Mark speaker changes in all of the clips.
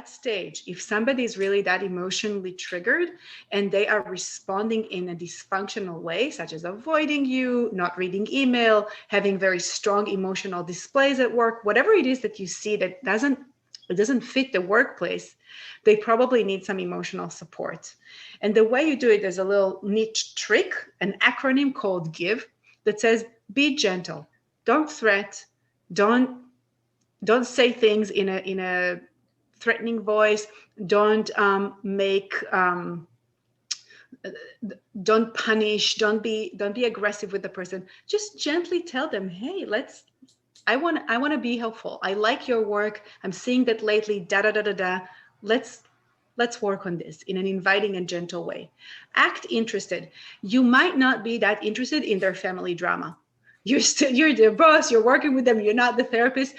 Speaker 1: that stage, if somebody is really that emotionally triggered and they are responding in a dysfunctional way, such as avoiding you, not reading email, having very strong emotional displays at work, whatever it is that you see that doesn't fit the workplace, they probably need some emotional support. And the way you do it, there's a little niche trick, an acronym called GIVE, that says, be gentle, don't threat, don't say things in a threatening voice, don't don't punish, don't be aggressive with the person. Just gently tell them, hey, I want to be helpful. I like your work. I'm seeing that lately, da da da da da. Let's work on this in an inviting and gentle way. Act interested. You might not be that interested in their family drama. You're their boss, you're working with them, you're not the therapist,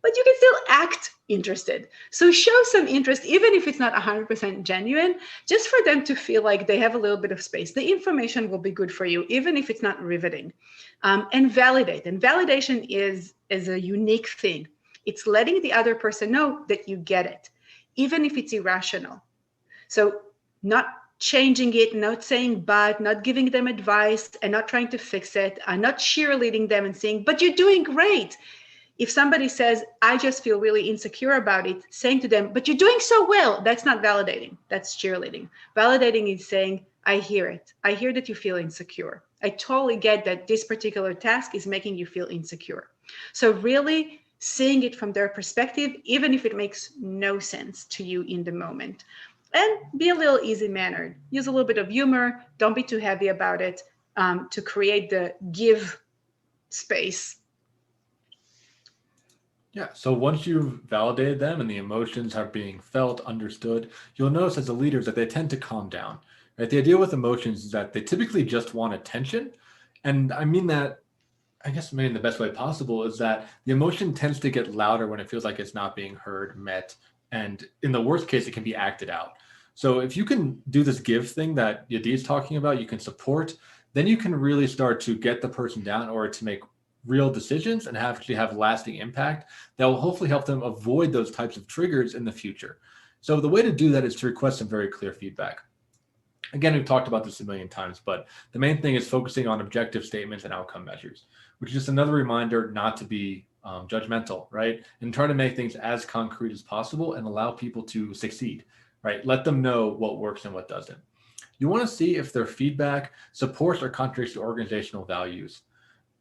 Speaker 1: but you can still act interested. So show some interest, even if it's not 100% genuine, just for them to feel like they have a little bit of space. The information will be good for you, even if it's not riveting. And validate. And validation is a unique thing. It's letting the other person know that you get it, even if it's irrational. So not changing it, not saying but, not giving them advice and not trying to fix it, and not cheerleading them and saying, but you're doing great. If somebody says, I just feel really insecure about it, saying to them, but you're doing so well, that's not validating, that's cheerleading. Validating is saying, I hear it. I hear that you feel insecure. I totally get that this particular task is making you feel insecure. So really seeing it from their perspective, even if it makes no sense to you in the moment. And be a little easy-mannered. Use a little bit of humor. Don't be too heavy about it, to create the give space.
Speaker 2: Yeah, so once you've validated them and the emotions are being felt, understood, you'll notice as a leader that they tend to calm down. Right? The idea with emotions is that they typically just want attention. And I mean that, I guess maybe in the best way possible, is that the emotion tends to get louder when it feels like it's not being heard, met, and in the worst case, it can be acted out. So if you can do this give thing that Yadi is talking about, you can support, then you can really start to get the person down or to make real decisions and actually have lasting impact that will hopefully help them avoid those types of triggers in the future. So the way to do that is to request some very clear feedback. Again, we've talked about this a million times, but the main thing is focusing on objective statements and outcome measures, which is just another reminder not to be judgmental, right? And try to make things as concrete as possible and allow people to succeed, right? Let them know what works and what doesn't. You want to see if their feedback supports or contradicts the organizational values.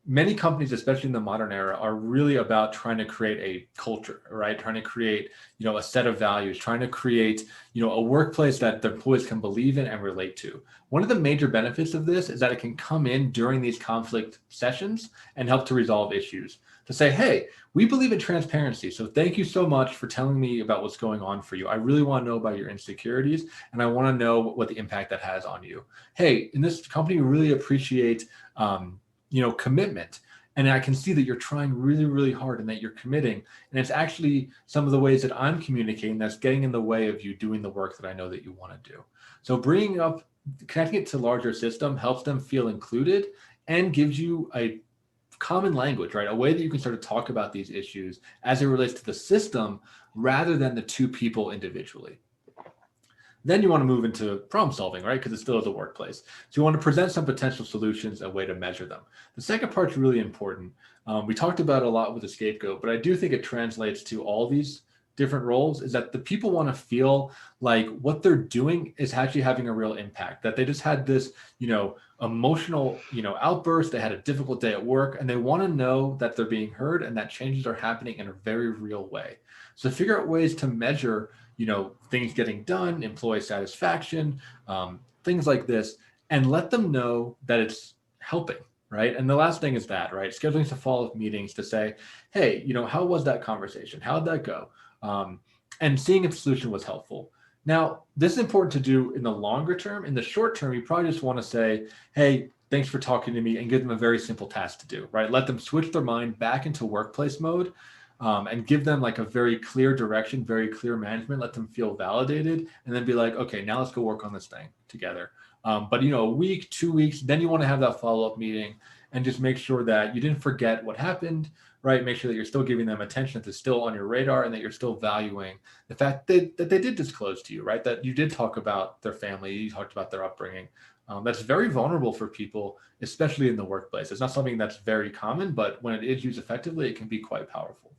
Speaker 2: Many companies, especially in the modern era, are really about trying to create a culture, right? Trying to create, a set of values, trying to create, a workplace that the employees can believe in and relate to. One of the major benefits of this is that it can come in during these conflict sessions and help to resolve issues. To say, hey, we believe in transparency, so thank you so much for telling me about what's going on for you. I really want to know about your insecurities, and I want to know what the impact that has on you. Hey, in this company, we really appreciate commitment. And I can see that you're trying really, really hard and that you're committing. And it's actually some of the ways that I'm communicating that's getting in the way of you doing the work that I know that you want to do. So connecting it to larger system helps them feel included and gives you a common language, right? A way that you can start to talk about these issues as it relates to the system rather than the two people individually. Then you want to move into problem solving, right? Because it still is a workplace. So you want to present some potential solutions, a way to measure them. The second part is really important. We talked about it a lot with the scapegoat, but I do think it translates to all these different roles, is that the people want to feel like what they're doing is actually having a real impact, that they just had this, emotional, outburst. They had a difficult day at work, and they want to know that they're being heard and that changes are happening in a very real way. So figure out ways to measure things getting done, employee satisfaction, things like this, and let them know that it's helping, right? And the last thing is that, right? Scheduling some follow-up meetings to say, hey, how was that conversation? How'd that go? And seeing if the solution was helpful. Now, this is important to do in the longer term. In the short term, you probably just want to say, hey, thanks for talking to me, and give them a very simple task to do, right? Let them switch their mind back into workplace mode. And give them like a very clear direction, very clear management, let them feel validated, and then be like, okay, now let's go work on this thing together. But a week, 2 weeks, then you want to have that follow-up meeting and just make sure that you didn't forget what happened, right? Make sure that you're still giving them attention, that it's still on your radar, and that you're still valuing the fact that they did disclose to you, right? That you did talk about their family, you talked about their upbringing. That's very vulnerable for people, especially in the workplace. It's not something that's very common, but when it is used effectively, it can be quite powerful.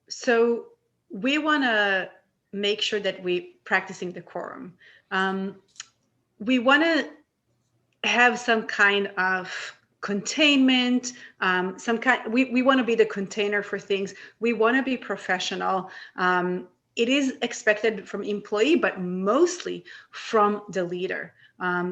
Speaker 1: So we want to make sure that we're practicing decorum. We want to have some kind of containment, we want to be the container for things. We want to be professional. It is expected from employee, but mostly from the leader.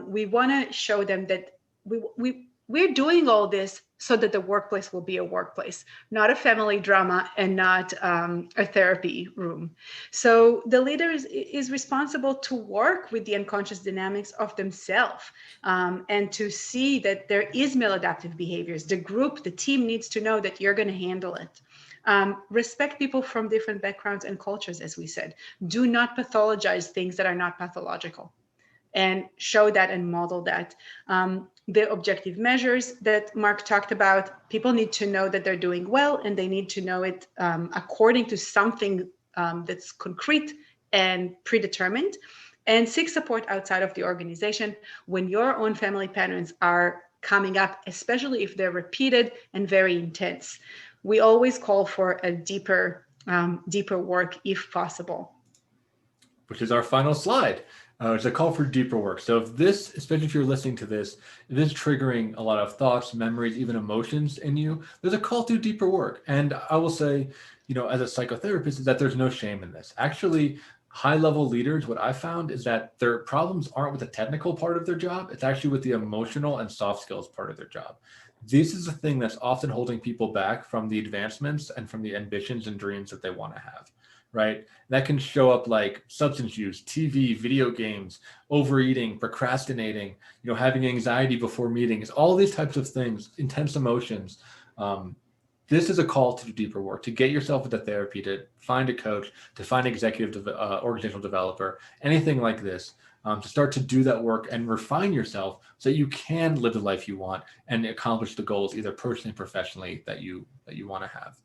Speaker 1: We want to show them that we're doing all this so that the workplace will be a workplace, not a family drama and not a therapy room. So the leader is responsible to work with the unconscious dynamics of themselves and to see that there is maladaptive behaviors. The group, the team needs to know that you're going to handle it. Respect people from different backgrounds and cultures, as we said. Do not pathologize things that are not pathological, and show that and model that. The objective measures that Marc talked about, people need to know that they're doing well, and they need to know it according to something that's concrete and predetermined, and seek support outside of the organization when your own family patterns are coming up, especially if they're repeated and very intense. We always call for a deeper work if possible.
Speaker 2: Which is our final slide. It's a call for deeper work. So if this, especially if you're listening to this, if this is triggering a lot of thoughts, memories, even emotions in you, there's a call to deeper work. And I will say, as a psychotherapist, is that there's no shame in this. Actually, high-level leaders, what I found is that their problems aren't with the technical part of their job. It's actually with the emotional and soft skills part of their job. This is the thing that's often holding people back from the advancements and from the ambitions and dreams that they want to have. Right? That can show up like substance use, TV, video games, overeating, procrastinating, having anxiety before meetings, all these types of things, intense emotions. This is a call to do deeper work, to get yourself into therapy, to find a coach, to find an executive organizational developer, anything like this, to start to do that work and refine yourself so that you can live the life you want and accomplish the goals, either personally and professionally, that you want to have.